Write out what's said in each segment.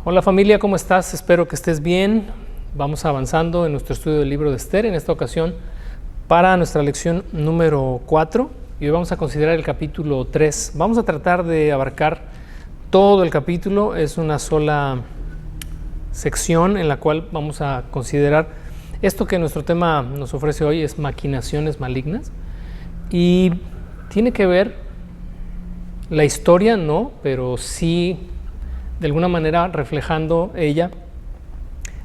Hola familia, ¿cómo estás? Espero que estés bien. Vamos avanzando en nuestro estudio del libro de Esther, en esta ocasión para nuestra lección número 4, y hoy vamos a considerar el capítulo 3. Vamos a tratar de abarcar todo el capítulo, es una sola sección en la cual vamos a considerar esto que nuestro tema nos ofrece hoy, es maquinaciones malignas, y tiene que ver la historia, no, pero sí de alguna manera reflejando ella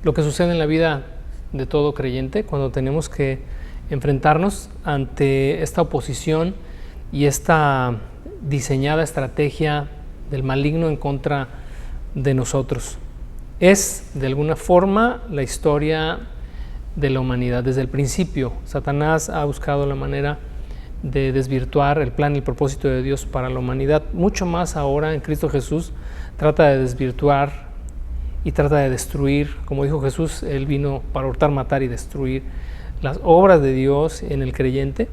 lo que sucede en la vida de todo creyente cuando tenemos que enfrentarnos ante esta oposición y esta diseñada estrategia del maligno en contra de nosotros. Es de alguna forma la historia de la humanidad. Desde el principio, Satanás ha buscado la manera de desvirtuar el plan y el propósito de Dios para la humanidad. Mucho más ahora en Cristo Jesús trata de desvirtuar y trata de destruir. Como dijo Jesús, Él vino para hurtar, matar y destruir las obras de Dios en el creyente.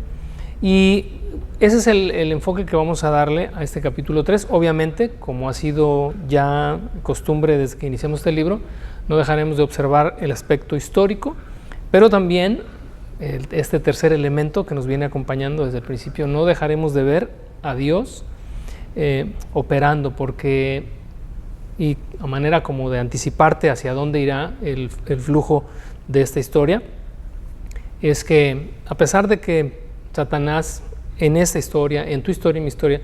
Y ese es el enfoque que vamos a darle a este capítulo 3. Obviamente, como ha sido ya costumbre desde que iniciamos este libro, no dejaremos de observar el aspecto histórico, pero también este tercer elemento que nos viene acompañando desde el principio. No dejaremos de ver a Dios operando, porque, y a manera como de anticiparte hacia dónde irá el flujo de esta historia, es que a pesar de que Satanás en esta historia, en tu historia y mi historia,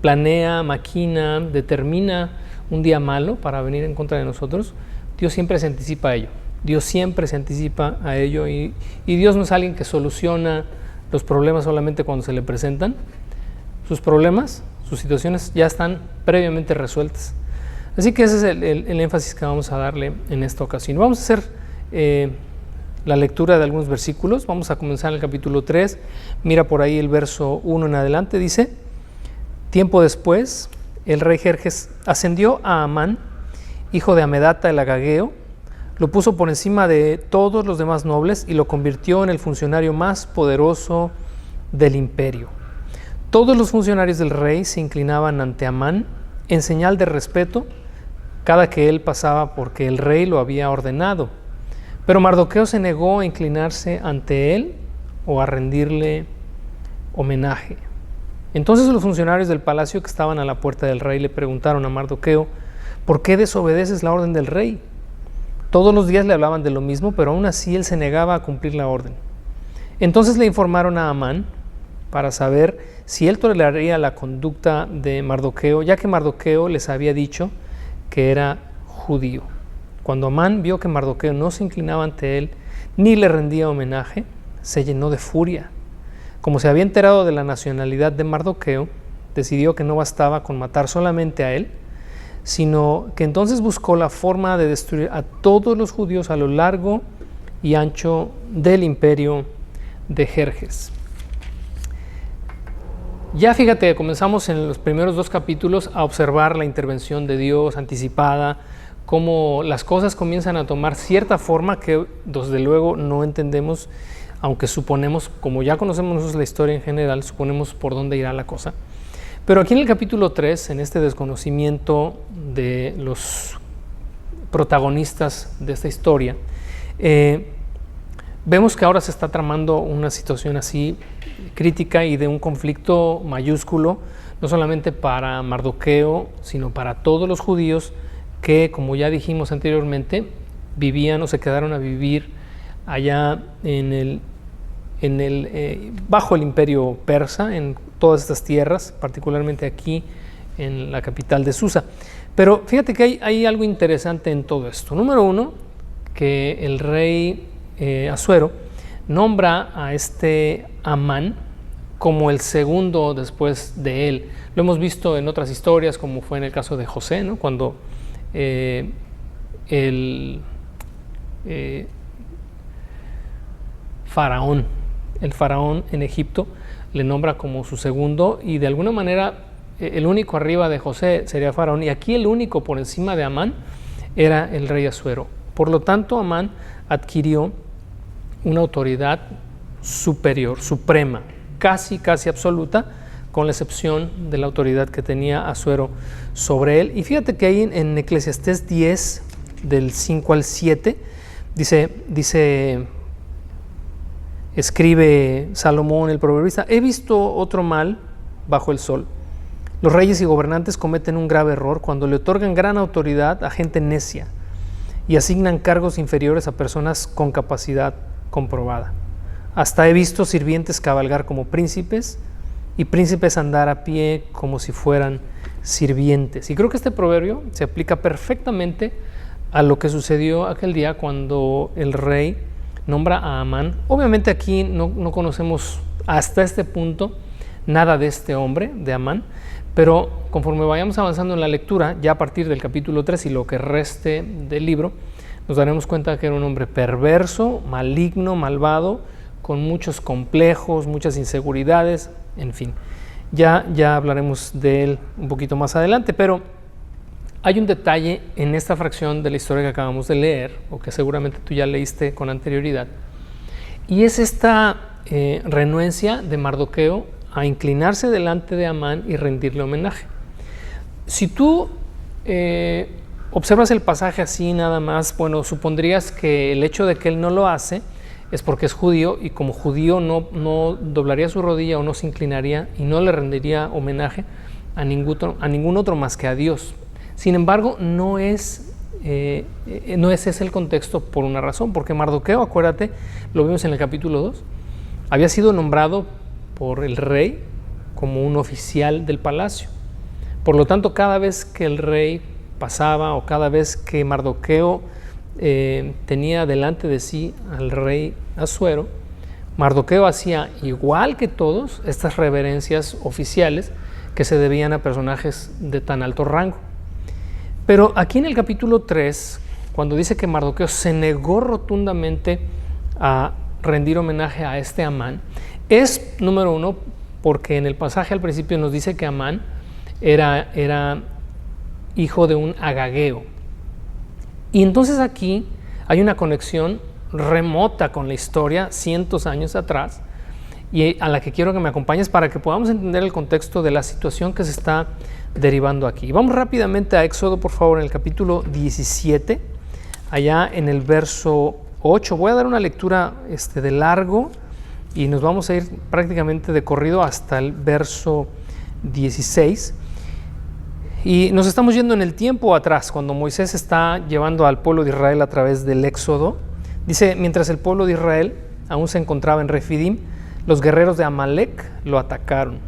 planea, maquina, determina un día malo para venir en contra de nosotros, Dios siempre se anticipa a ello. Dios siempre se anticipa a ello y Dios no es alguien que soluciona los problemas solamente cuando se le presentan. Sus problemas, sus situaciones ya están previamente resueltas. Así que ese es el énfasis que vamos a darle en esta ocasión. Vamos a hacer la lectura de algunos versículos. Vamos a comenzar en el capítulo 3. Mira por ahí el verso 1 en adelante. Dice: tiempo después, el rey Jerjes ascendió a Amán, hijo de Amedata el agageo, lo puso por encima de todos los demás nobles y lo convirtió en el funcionario más poderoso del imperio. Todos los funcionarios del rey se inclinaban ante Amán en señal de respeto cada que él pasaba, porque el rey lo había ordenado. Pero Mardoqueo se negó a inclinarse ante él o a rendirle homenaje. Entonces los funcionarios del palacio que estaban a la puerta del rey le preguntaron a Mardoqueo: ¿por qué desobedeces la orden del rey? Todos los días le hablaban de lo mismo, pero aún así él se negaba a cumplir la orden. Entonces le informaron a Amán para saber si él toleraría la conducta de Mardoqueo, ya que Mardoqueo les había dicho que era judío. Cuando Amán vio que Mardoqueo no se inclinaba ante él ni le rendía homenaje, se llenó de furia. Como se había enterado de la nacionalidad de Mardoqueo, decidió que no bastaba con matar solamente a él, sino que entonces buscó la forma de destruir a todos los judíos a lo largo y ancho del imperio de Jerjes. Ya fíjate, comenzamos en los primeros 2 capítulos a observar la intervención de Dios anticipada, cómo las cosas comienzan a tomar cierta forma que desde luego no entendemos, aunque suponemos, como ya conocemos nosotros la historia en general, suponemos por dónde irá la cosa. Pero aquí en el capítulo 3, en este desconocimiento de los protagonistas de esta historia, vemos que ahora se está tramando una situación así crítica y de un conflicto mayúsculo, no solamente para Mardoqueo, sino para todos los judíos que, como ya dijimos anteriormente, vivían o se quedaron a vivir allá bajo el imperio persa, en todas estas tierras, particularmente aquí en la capital de Susa. Pero fíjate que hay algo interesante en todo esto. Número 1, que el rey Asuero nombra a este Amán como el segundo después de él. Lo hemos visto en otras historias, como fue en el caso de José, ¿no? Cuando el faraón en Egipto le nombra como su segundo, y de alguna manera el único arriba de José sería Faraón, y aquí el único por encima de Amán era el rey Asuero. Por lo tanto, Amán adquirió una autoridad superior, suprema, casi absoluta, con la excepción de la autoridad que tenía Asuero sobre él. Y fíjate que ahí en Eclesiastés 10, del 5 al 7, escribe Salomón el proverbista: he visto otro mal bajo el sol. Los reyes y gobernantes cometen un grave error cuando le otorgan gran autoridad a gente necia y asignan cargos inferiores a personas con capacidad comprobada. Hasta he visto sirvientes cabalgar como príncipes y príncipes andar a pie como si fueran sirvientes. Y creo que este proverbio se aplica perfectamente a lo que sucedió aquel día cuando el rey nombra a Amán. Obviamente aquí no conocemos hasta este punto nada de este hombre, de Amán, pero conforme vayamos avanzando en la lectura, ya a partir del capítulo 3 y lo que reste del libro, nos daremos cuenta que era un hombre perverso, maligno, malvado, con muchos complejos, muchas inseguridades, en fin. Ya hablaremos de él un poquito más adelante, pero hay un detalle en esta fracción de la historia que acabamos de leer, o que seguramente tú ya leíste con anterioridad, y es esta renuencia de Mardoqueo a inclinarse delante de Amán y rendirle homenaje. Si tú observas el pasaje así nada más, bueno, supondrías que el hecho de que él no lo hace es porque es judío, y como judío no doblaría su rodilla o no se inclinaría y no le rendiría homenaje a ningún otro más que a Dios. Sin embargo, no es ese el contexto por una razón, porque Mardoqueo, acuérdate, lo vimos en el capítulo 2, había sido nombrado por el rey como un oficial del palacio. Por lo tanto, cada vez que el rey pasaba o cada vez que Mardoqueo tenía delante de sí al rey Asuero, Mardoqueo hacía, igual que todos, estas reverencias oficiales que se debían a personajes de tan alto rango. Pero aquí en el capítulo 3, cuando dice que Mardoqueo se negó rotundamente a rendir homenaje a este Amán, es, número uno, porque en el pasaje al principio nos dice que Amán era hijo de un agageo. Y entonces aquí hay una conexión remota con la historia, cientos de años atrás, y a la que quiero que me acompañes para que podamos entender el contexto de la situación que se está derivando aquí. Vamos rápidamente a Éxodo, por favor, en el capítulo 17, allá en el verso 8. Voy a dar una lectura de largo y nos vamos a ir prácticamente de corrido hasta el verso 16. Y nos estamos yendo en el tiempo atrás, cuando Moisés está llevando al pueblo de Israel a través del Éxodo. Dice: mientras el pueblo de Israel aún se encontraba en Refidim, los guerreros de Amalec lo atacaron.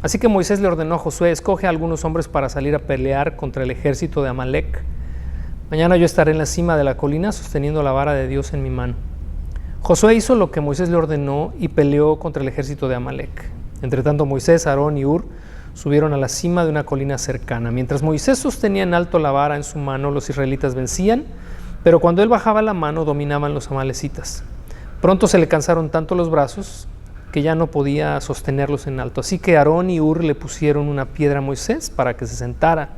Así que Moisés le ordenó a Josué: escoge a algunos hombres para salir a pelear contra el ejército de Amalec. Mañana yo estaré en la cima de la colina sosteniendo la vara de Dios en mi mano. Josué hizo lo que Moisés le ordenó y peleó contra el ejército de Amalec. Entre tanto, Moisés, Aarón y Hur subieron a la cima de una colina cercana. Mientras Moisés sostenía en alto la vara en su mano, los israelitas vencían, pero cuando él bajaba la mano, dominaban los amalecitas. Pronto se le cansaron tanto los brazos que ya no podía sostenerlos en alto. Así que Aarón y Hur le pusieron una piedra a Moisés para que se sentara.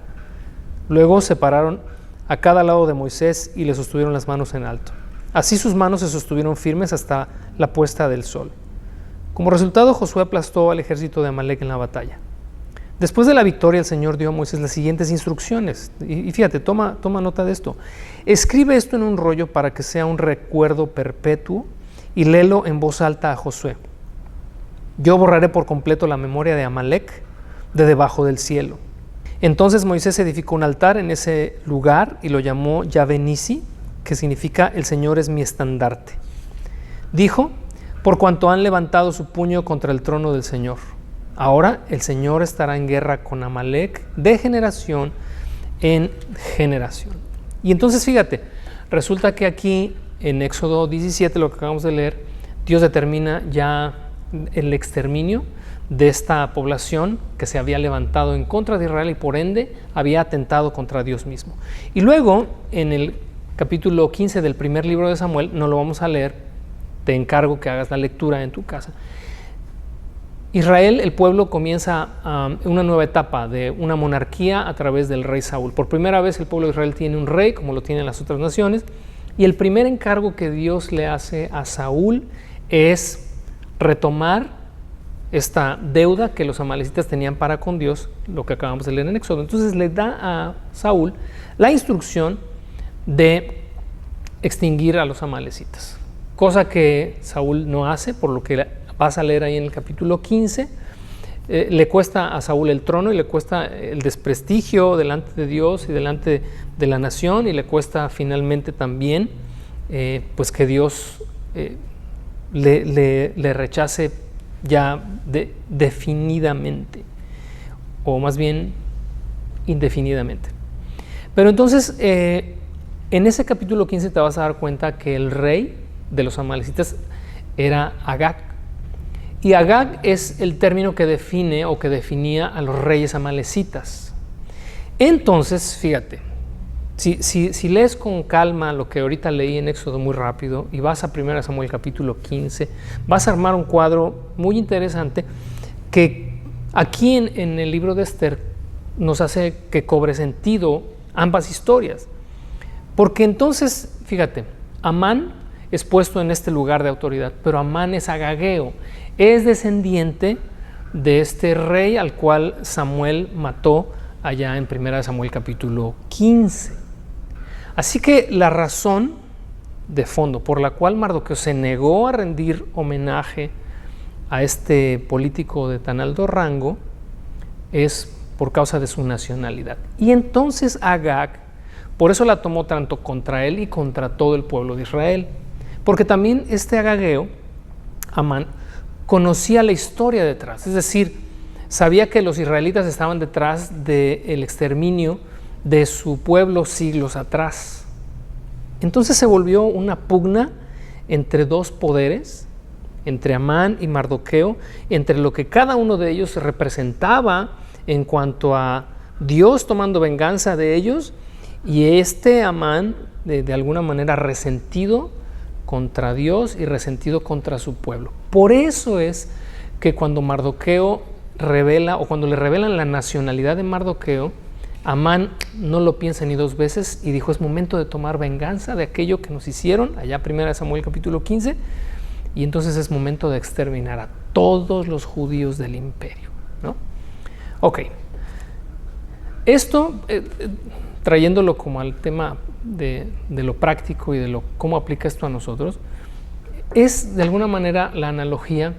Luego se pararon a cada lado de Moisés y le sostuvieron las manos en alto. Así sus manos se sostuvieron firmes hasta la puesta del sol. Como resultado, Josué aplastó al ejército de Amalec en la batalla. Después de la victoria, el Señor dio a Moisés las siguientes instrucciones. Y fíjate, toma nota de esto. Escribe esto en un rollo para que sea un recuerdo perpetuo y léelo en voz alta a Josué. Yo borraré por completo la memoria de Amalec de debajo del cielo. Entonces Moisés edificó un altar en ese lugar y lo llamó Yahvé Nisi, que significa el Señor es mi estandarte. Dijo: por cuanto han levantado su puño contra el trono del Señor. Ahora el Señor estará en guerra con Amalec de generación en generación. Y entonces fíjate, resulta que aquí en Éxodo 17, lo que acabamos de leer, Dios determina ya el exterminio de esta población que se había levantado en contra de Israel y por ende había atentado contra Dios mismo. Y luego en el capítulo 15 del primer libro de Samuel, no lo vamos a leer, te encargo que hagas la lectura en tu casa. Israel, el pueblo, comienza una nueva etapa de una monarquía a través del rey Saúl. Por primera vez el pueblo de Israel tiene un rey, como lo tienen las otras naciones, y el primer encargo que Dios le hace a Saúl es retomar esta deuda que los amalecitas tenían para con Dios, lo que acabamos de leer en Éxodo. Entonces le da a Saúl la instrucción de extinguir a los amalecitas, cosa que Saúl no hace, por lo que vas a leer ahí en el capítulo 15. Le cuesta a Saúl el trono y le cuesta el desprestigio delante de Dios y delante de la nación, y le cuesta finalmente también pues que Dios le rechace ya definidamente, o más bien indefinidamente. Pero entonces en ese capítulo 15 te vas a dar cuenta que el rey de los amalecitas era Agag. Y Agag es el término que define o que definía a los reyes amalecitas. Entonces, fíjate, si lees con calma lo que ahorita leí en Éxodo muy rápido y vas a 1 Samuel capítulo 15, vas a armar un cuadro muy interesante que aquí en el libro de Esther nos hace que cobre sentido ambas historias. Porque entonces, fíjate, Amán es puesto en este lugar de autoridad, pero Amán es agageo, es descendiente de este rey al cual Samuel mató allá en 1 Samuel capítulo 15. Así que la razón de fondo por la cual Mardoqueo se negó a rendir homenaje a este político de tan alto rango es por causa de su nacionalidad. Y entonces Agag, por eso la tomó tanto contra él y contra todo el pueblo de Israel. Porque también este agageo, Amán, conocía la historia detrás. Es decir, sabía que los israelitas estaban detrás del exterminio de su pueblo siglos atrás. Entonces se volvió una pugna entre dos poderes, entre Amán y Mardoqueo, entre lo que cada uno de ellos representaba en cuanto a Dios tomando venganza de ellos, y este Amán de alguna manera resentido contra Dios y resentido contra su pueblo. Por eso es que cuando Mardoqueo revela, o cuando le revelan la nacionalidad de Mardoqueo, Amán no lo piensa ni dos veces y dijo: es momento de tomar venganza de aquello que nos hicieron, allá 1 Samuel capítulo 15, y entonces es momento de exterminar a todos los judíos del imperio, ¿no? Ok, esto trayéndolo como al tema de lo práctico y de cómo aplica esto a nosotros, es de alguna manera la analogía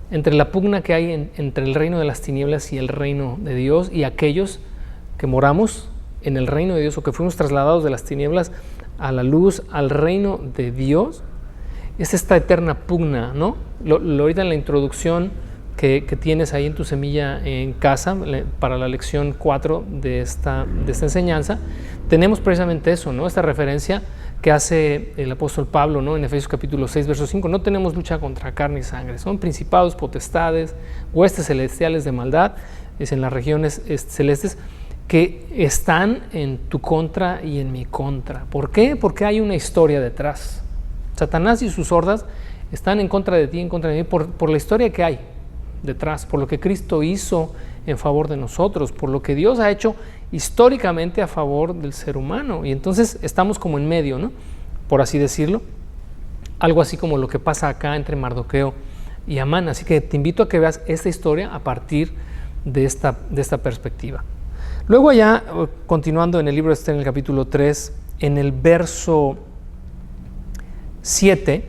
entre la pugna que hay entre el reino de las tinieblas y el reino de Dios, y aquellos que moramos en el reino de Dios o que fuimos trasladados de las tinieblas a la luz, al reino de Dios. Es esta eterna pugna, ¿no? Ahorita en la introducción que tienes ahí en tu semilla en casa, para la lección 4 de esta enseñanza, tenemos precisamente eso, ¿no? Esta referencia que hace el apóstol Pablo, ¿no? En Efesios capítulo 6, verso 5, no tenemos lucha contra carne y sangre, son principados, potestades, huestes celestiales de maldad, es en las regiones celestes, que están en tu contra y en mi contra. ¿Por qué? Porque hay una historia detrás. Satanás y sus hordas están en contra de ti, en contra de mí, por la historia que hay detrás, por lo que Cristo hizo en favor de nosotros, por lo que Dios ha hecho históricamente a favor del ser humano. Y entonces estamos como en medio, ¿no? Por así decirlo, algo así como lo que pasa acá entre Mardoqueo y Amán. Así que te invito a que veas esta historia a partir de esta perspectiva. Luego allá, continuando en el libro de Esther, en el capítulo 3, en el verso 7,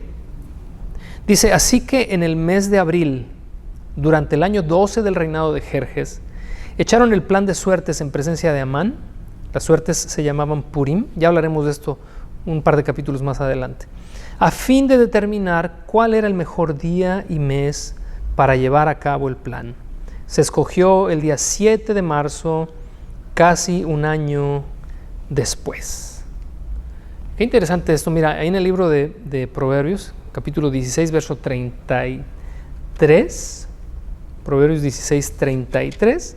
dice: así que en el mes de abril, durante el año 12 del reinado de Jerjes, echaron el plan de suertes en presencia de Amán. Las suertes se llamaban Purim, ya hablaremos de esto un par de capítulos más adelante, a fin de determinar cuál era el mejor día y mes para llevar a cabo el plan. Se escogió el día 7 de marzo, casi un año después. Qué interesante esto. Mira, ahí en el libro de Proverbios, capítulo 16, verso 33, Proverbios 16, 33,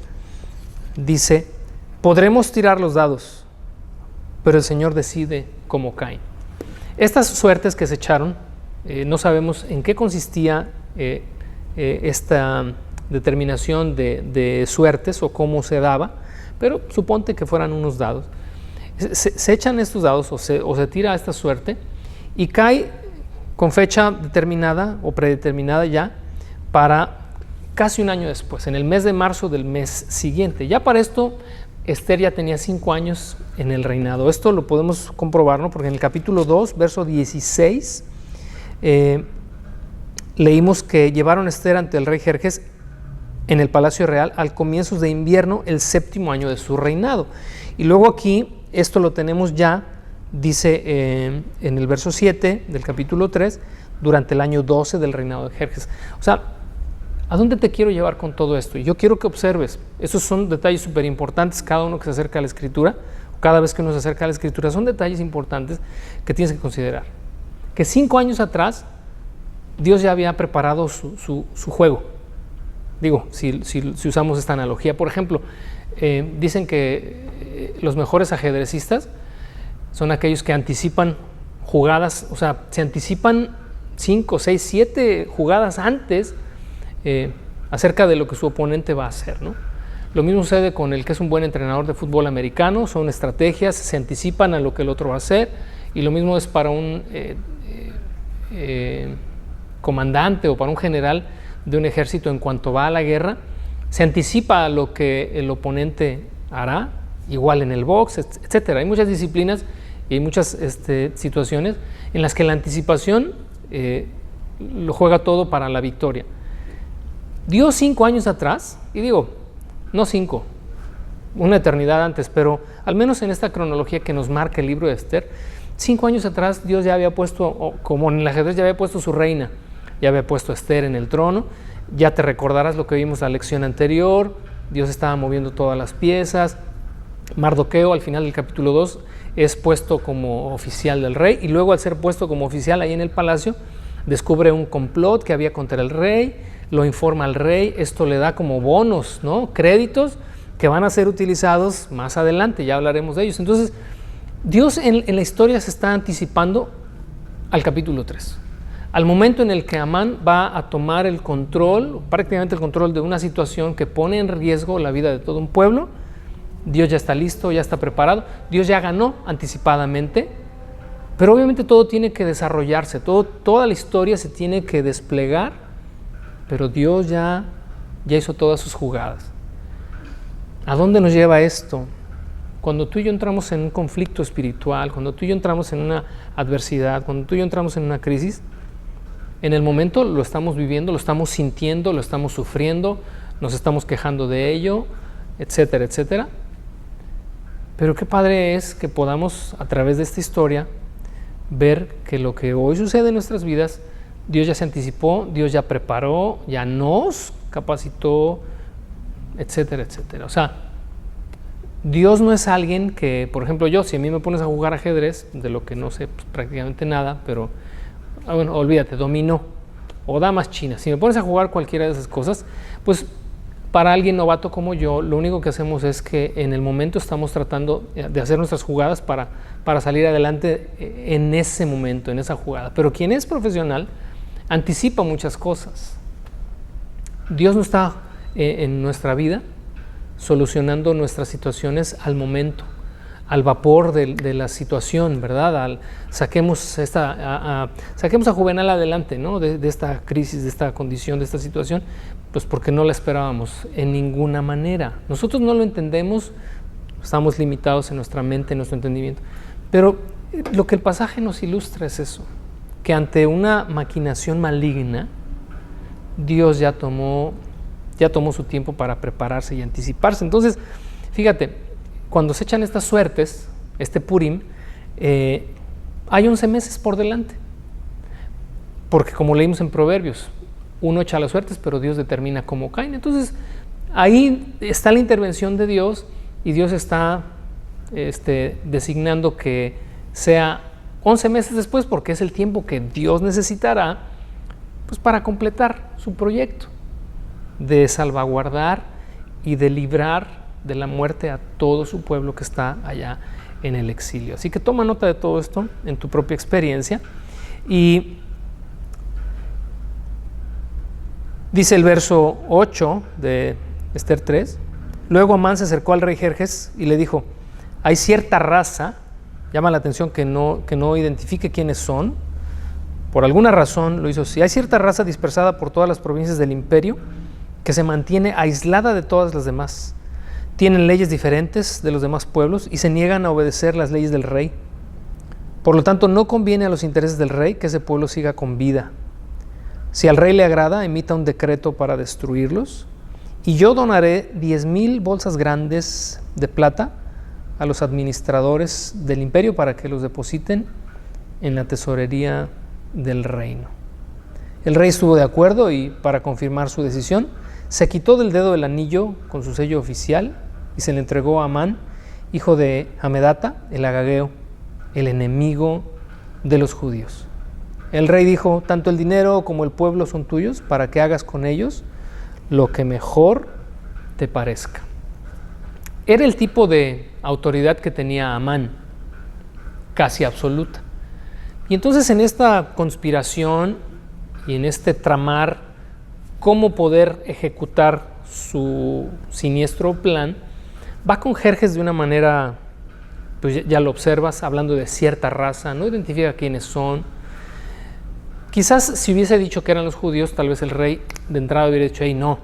dice: podremos tirar los dados, pero el Señor decide cómo caen. Estas suertes que se echaron, no sabemos en qué consistía esta determinación de suertes o cómo se daba, pero suponte que fueran unos dados. Se echan estos dados o se tira esta suerte y cae con fecha determinada o predeterminada ya para casi un año después, en el mes de marzo del mes siguiente. Ya para esto, Esther ya tenía 5 años en el reinado. Esto lo podemos comprobar, ¿no? Porque en el capítulo 2, verso 16, leímos que llevaron a Esther ante el rey Jerjes en el palacio real al comienzo de invierno, el 7º año de su reinado. Y luego aquí, esto lo tenemos ya, dice en el verso 7 del capítulo 3, durante el año 12 del reinado de Jerjes. O sea, ¿a dónde te quiero llevar con todo esto? Y yo quiero que observes, esos son detalles súper importantes, cada uno que se acerca a la Escritura, cada vez que uno se acerca a la Escritura, son detalles importantes que tienes que considerar. Que 5 años atrás, Dios ya había preparado su juego. Digo, si usamos esta analogía. Por ejemplo, dicen que los mejores ajedrecistas son aquellos que anticipan jugadas, o sea, se anticipan 5, 6, 7 jugadas antes acerca de lo que su oponente va a hacer, ¿no? Lo mismo sucede con el que es un buen entrenador de fútbol americano, son estrategias, se anticipan a lo que el otro va a hacer, y lo mismo es para un comandante o para un general de un ejército. En cuanto va a la guerra, se anticipa a lo que el oponente hará, igual en el box, etcétera. Hay muchas disciplinas y hay muchas situaciones en las que la anticipación lo juega todo para la victoria. Dios 5 años atrás, y digo, no 5, una eternidad antes, pero al menos en esta cronología que nos marca el libro de Esther, 5 años atrás Dios ya había puesto, como en el ajedrez, ya había puesto su reina, ya había puesto a Esther en el trono. Ya te recordarás lo que vimos la lección anterior, Dios estaba moviendo todas las piezas. Mardoqueo al final del capítulo 2 es puesto como oficial del rey, y luego al ser puesto como oficial ahí en el palacio, descubre un complot que había contra el rey, lo informa al rey, esto le da como bonos, ¿no? Créditos que van a ser utilizados más adelante, ya hablaremos de ellos. Entonces, Dios en la historia se está anticipando al capítulo 3, al momento en el que Amán va a tomar el control, prácticamente el control de una situación que pone en riesgo la vida de todo un pueblo. Dios ya está listo, ya está preparado, Dios ya ganó anticipadamente, pero obviamente todo tiene que desarrollarse, toda la historia se tiene que desplegar, pero Dios ya hizo todas sus jugadas. ¿A dónde nos lleva esto? Cuando tú y yo entramos en un conflicto espiritual, cuando tú y yo entramos en una adversidad, cuando tú y yo entramos en una crisis, en el momento lo estamos viviendo, lo estamos sintiendo, lo estamos sufriendo, nos estamos quejando de ello, etcétera, etcétera. Pero qué padre es que podamos, a través de esta historia, ver que lo que hoy sucede en nuestras vidas, Dios ya se anticipó, Dios ya preparó, ya nos capacitó, etcétera, etcétera. O sea, Dios no es alguien que, por ejemplo, yo, si a mí me pones a jugar ajedrez, de lo que no sé pues, prácticamente nada, pero bueno, olvídate, dominó o damas chinas, si me pones a jugar cualquiera de esas cosas, pues para alguien novato como yo, lo único que hacemos es que en el momento estamos tratando de hacer nuestras jugadas para salir adelante en ese momento, en esa jugada. Pero quien es profesional anticipa muchas cosas. Dios no está en nuestra vida solucionando nuestras situaciones al momento, al vapor de la situación, ¿verdad? Saquemos a Juvenal adelante, ¿no? de esta crisis, de esta condición, de esta situación, pues porque no la esperábamos en ninguna manera. Nosotros no lo entendemos, estamos limitados en nuestra mente, en nuestro entendimiento. Pero lo que el pasaje nos ilustra es eso, que ante una maquinación maligna, Dios ya tomó su tiempo para prepararse y anticiparse. Entonces, fíjate, cuando se echan estas suertes, este Purim, hay 11 meses por delante. Porque como leímos en Proverbios, uno echa las suertes, pero Dios determina cómo caen. Entonces, ahí está la intervención de Dios, y Dios está designando que sea 11 meses después, porque es el tiempo que Dios necesitará pues, para completar su proyecto de salvaguardar y de librar de la muerte a todo su pueblo que está allá en el exilio. Así que toma nota de todo esto en tu propia experiencia. Y dice el verso 8 de Esther 3, luego Amán se acercó al rey Jerjes y le dijo, hay cierta raza, llama la atención que no identifique quiénes son, por alguna razón lo hizo así, hay cierta raza dispersada por todas las provincias del imperio que se mantiene aislada de todas las demás. Tienen leyes diferentes de los demás pueblos y se niegan a obedecer las leyes del rey. Por lo tanto, no conviene a los intereses del rey que ese pueblo siga con vida. Si al rey le agrada, emita un decreto para destruirlos, y yo donaré 10,000 bolsas grandes de plata a los administradores del imperio para que los depositen en la tesorería del reino. El rey estuvo de acuerdo y, para confirmar su decisión, se quitó del dedo el anillo con su sello oficial y se le entregó a Amán, hijo de Hamedata, el agageo, el enemigo de los judíos. El rey dijo: tanto el dinero como el pueblo son tuyos para que hagas con ellos lo que mejor te parezca. Era el tipo de autoridad que tenía Amán, casi absoluta. Y entonces, en esta conspiración y en este tramar cómo poder ejecutar su siniestro plan, va con Jerjes de una manera, pues ya lo observas, hablando de cierta raza, no identifica quiénes son. Quizás si hubiese dicho que eran los judíos, tal vez el rey de entrada hubiera dicho: hey, no.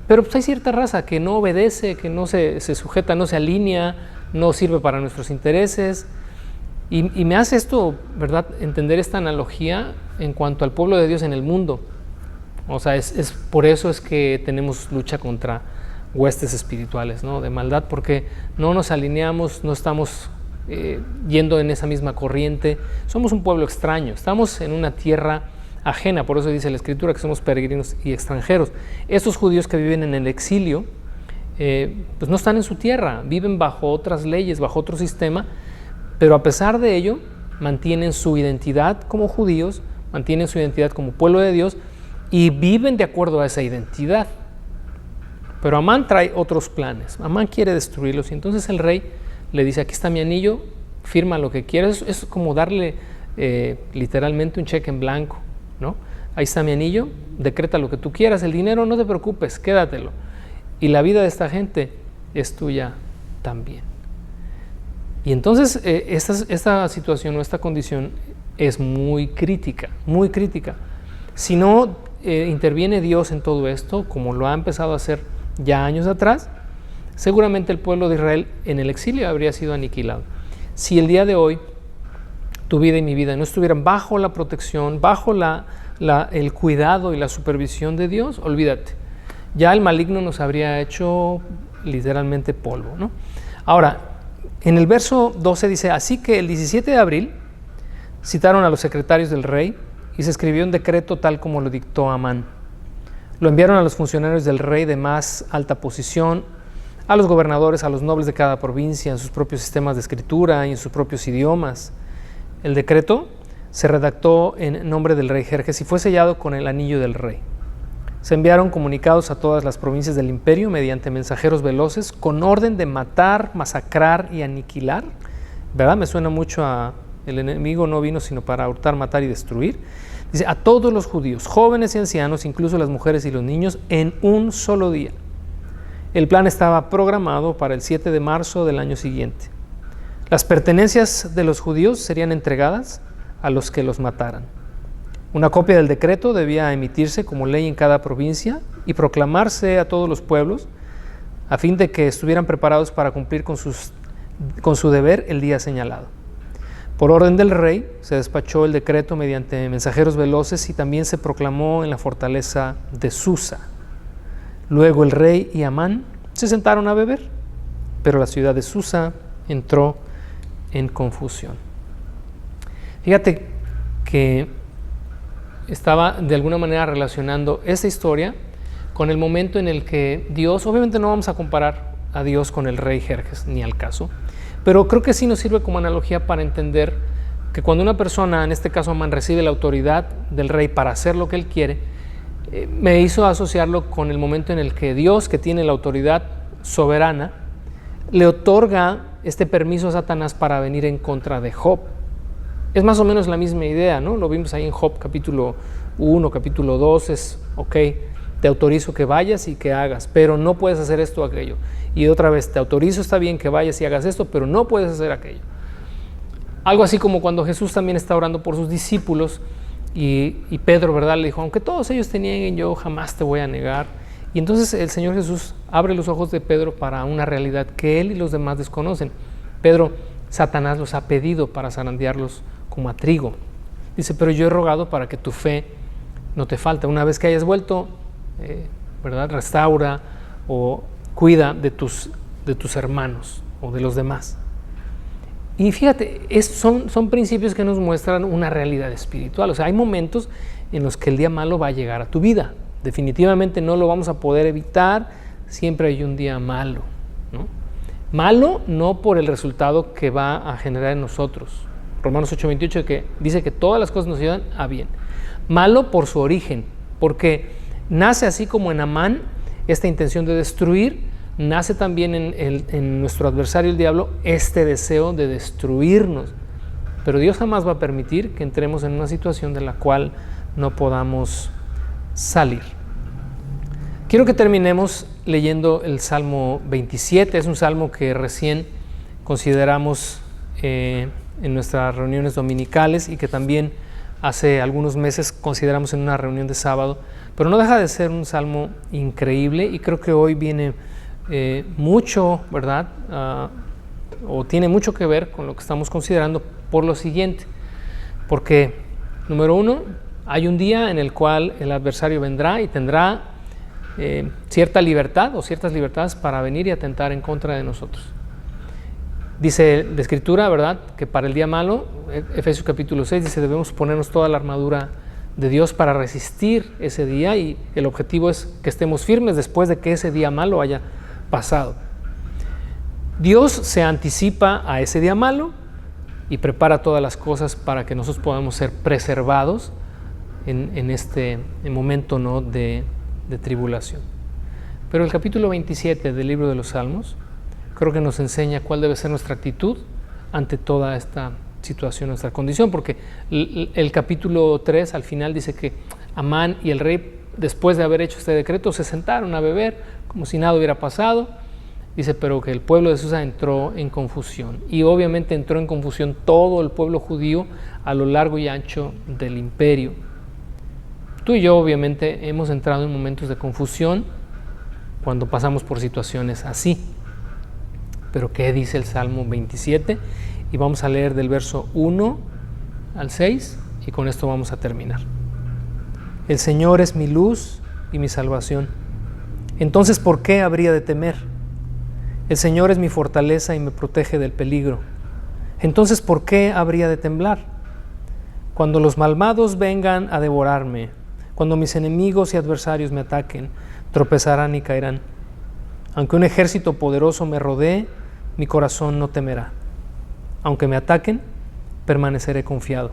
Pero pues hay cierta raza que no obedece, que no se sujeta, no se alinea, no sirve para nuestros intereses. Y me hace esto, ¿verdad?, entender esta analogía en cuanto al pueblo de Dios en el mundo. O sea, es por eso es que tenemos lucha contra huestes espirituales, ¿no?, de maldad, porque no nos alineamos, no estamos yendo en esa misma corriente. Somos un pueblo extraño, estamos en una tierra ajena, por eso dice la Escritura que somos peregrinos y extranjeros. Estos judíos que viven en el exilio, pues no están en su tierra, viven bajo otras leyes, bajo otro sistema, pero a pesar de ello mantienen su identidad como judíos, mantienen su identidad como pueblo de Dios y viven de acuerdo a esa identidad. Pero Amán trae otros planes. Amán quiere destruirlos y entonces el rey le dice: aquí está mi anillo, firma lo que quieras. Es como darle literalmente un cheque en blanco, ¿no? Ahí está mi anillo, decreta lo que tú quieras, el dinero no te preocupes, quédatelo. Y la vida de esta gente es tuya también. Y entonces esta situación o esta condición es muy crítica, muy crítica. Si no interviene Dios en todo esto, como lo ha empezado a hacer ya años atrás, seguramente el pueblo de Israel en el exilio habría sido aniquilado. Si el día de hoy tu vida y mi vida no estuvieran bajo la protección, bajo el cuidado y la supervisión de Dios, olvídate, ya el maligno nos habría hecho literalmente polvo, ¿no? Ahora, en el verso 12 dice: así que el 17 de abril citaron a los secretarios del rey y se escribió un decreto tal como lo dictó Amán. Lo enviaron a los funcionarios del rey de más alta posición, a los gobernadores, a los nobles de cada provincia, en sus propios sistemas de escritura y en sus propios idiomas. El decreto se redactó en nombre del rey Jerjes y fue sellado con el anillo del rey. Se enviaron comunicados a todas las provincias del imperio mediante mensajeros veloces con orden de matar, masacrar y aniquilar. ¿Verdad? Me suena mucho a el enemigo no vino sino para hurtar, matar y destruir. Dice: a todos los judíos, jóvenes y ancianos, incluso las mujeres y los niños, en un solo día. El plan estaba programado para el 7 de marzo del año siguiente. Las pertenencias de los judíos serían entregadas a los que los mataran. Una copia del decreto debía emitirse como ley en cada provincia y proclamarse a todos los pueblos a fin de que estuvieran preparados para cumplir con su deber el día señalado. Por orden del rey se despachó el decreto mediante mensajeros veloces y también se proclamó en la fortaleza de Susa. Luego el rey y Amán se sentaron a beber, pero la ciudad de Susa entró en confusión. Fíjate que estaba de alguna manera relacionando esta historia con el momento en el que Dios, obviamente no vamos a comparar a Dios con el rey Jerjes, ni al caso, pero creo que sí nos sirve como analogía para entender que cuando una persona, en este caso Amán, recibe la autoridad del rey para hacer lo que él quiere, me hizo asociarlo con el momento en el que Dios, que tiene la autoridad soberana, le otorga este permiso a Satanás para venir en contra de Job. Es más o menos la misma idea, ¿no? Lo vimos ahí en Job capítulo 1, capítulo 2, es ok, te autorizo que vayas y que hagas, pero no puedes hacer esto o aquello. Y otra vez, te autorizo, está bien que vayas y hagas esto, pero no puedes hacer aquello. Algo así como cuando Jesús también está orando por sus discípulos y Pedro, ¿verdad?, le dijo: aunque todos ellos te nieguen, yo jamás te voy a negar. Y entonces el Señor Jesús abre los ojos de Pedro para una realidad que él y los demás desconocen. Pedro, Satanás los ha pedido para zarandearlos como a trigo. Dice, pero yo he rogado para que tu fe no te falte. Una vez que hayas vuelto, ¿verdad? Restaura o cuida de tus hermanos o de los demás. Y fíjate, son principios que nos muestran una realidad espiritual. O sea, hay momentos en los que el día malo va a llegar a tu vida. Definitivamente no lo vamos a poder evitar. Siempre hay un día malo, ¿no? Malo no por el resultado que va a generar en nosotros. Romanos 8:28 que dice que todas las cosas nos llevan a bien. Malo por su origen, porque nace así como en Amán esta intención de destruir, nace también en nuestro adversario el diablo este deseo de destruirnos. Pero Dios jamás va a permitir que entremos en una situación de la cual no podamos salir. Quiero que terminemos leyendo el Salmo 27. Es un salmo que recién consideramos en nuestras reuniones dominicales y que también hace algunos meses consideramos en una reunión de sábado, pero no deja de ser un salmo increíble y creo que hoy viene mucho, ¿verdad? O tiene mucho que ver con lo que estamos considerando por lo siguiente, porque número uno, hay un día en el cual el adversario vendrá y tendrá cierta libertad o ciertas libertades para venir y atentar en contra de nosotros. Dice la Escritura, ¿verdad?, que para el día malo, Efesios capítulo 6, dice, debemos ponernos toda la armadura de Dios para resistir ese día y el objetivo es que estemos firmes después de que ese día malo haya pasado. Dios se anticipa a ese día malo y prepara todas las cosas para que nosotros podamos ser preservados en este momento, ¿no?, de tribulación. Pero el capítulo 27 del libro de los Salmos creo que nos enseña cuál debe ser nuestra actitud ante toda esta situación, nuestra condición, porque el capítulo 3 al final dice que Amán y el rey, después de haber hecho este decreto, se sentaron a beber como si nada hubiera pasado. Dice, pero que el pueblo de Susa entró en confusión, y obviamente entró en confusión todo el pueblo judío a lo largo y ancho del imperio. Tú y yo obviamente hemos entrado en momentos de confusión cuando pasamos por situaciones así. Pero ¿qué dice el Salmo 27? Y vamos a leer del verso 1 al 6 y con esto vamos a terminar. El Señor es mi luz y mi salvación. Entonces, ¿por qué habría de temer? El Señor es mi fortaleza y me protege del peligro. Entonces, ¿por qué habría de temblar? Cuando los malvados vengan a devorarme, cuando mis enemigos y adversarios me ataquen, tropezarán y caerán. Aunque un ejército poderoso me rodee, mi corazón no temerá. Aunque me ataquen, permaneceré confiado.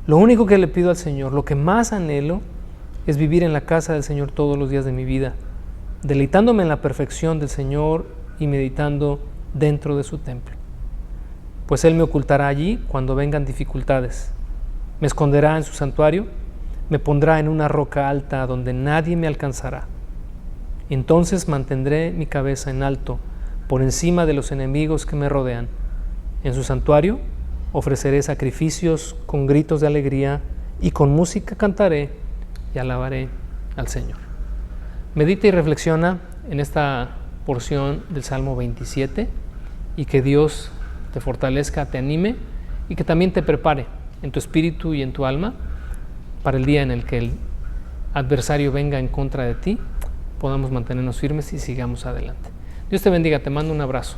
Lo único que le pido al Señor, lo que más anhelo, es vivir en la casa del Señor todos los días de mi vida, deleitándome en la perfección del Señor y meditando dentro de su templo. Pues Él me ocultará allí cuando vengan dificultades. Me esconderá en su santuario, me pondrá en una roca alta donde nadie me alcanzará. Entonces mantendré mi cabeza en alto, por encima de los enemigos que me rodean. En su santuario ofreceré sacrificios con gritos de alegría y con música cantaré y alabaré al Señor. Medita y reflexiona en esta porción del Salmo 27 y que Dios te fortalezca, te anime y que también te prepare en tu espíritu y en tu alma para el día en el que el adversario venga en contra de ti, podamos mantenernos firmes y sigamos adelante. Dios te bendiga, te mando un abrazo.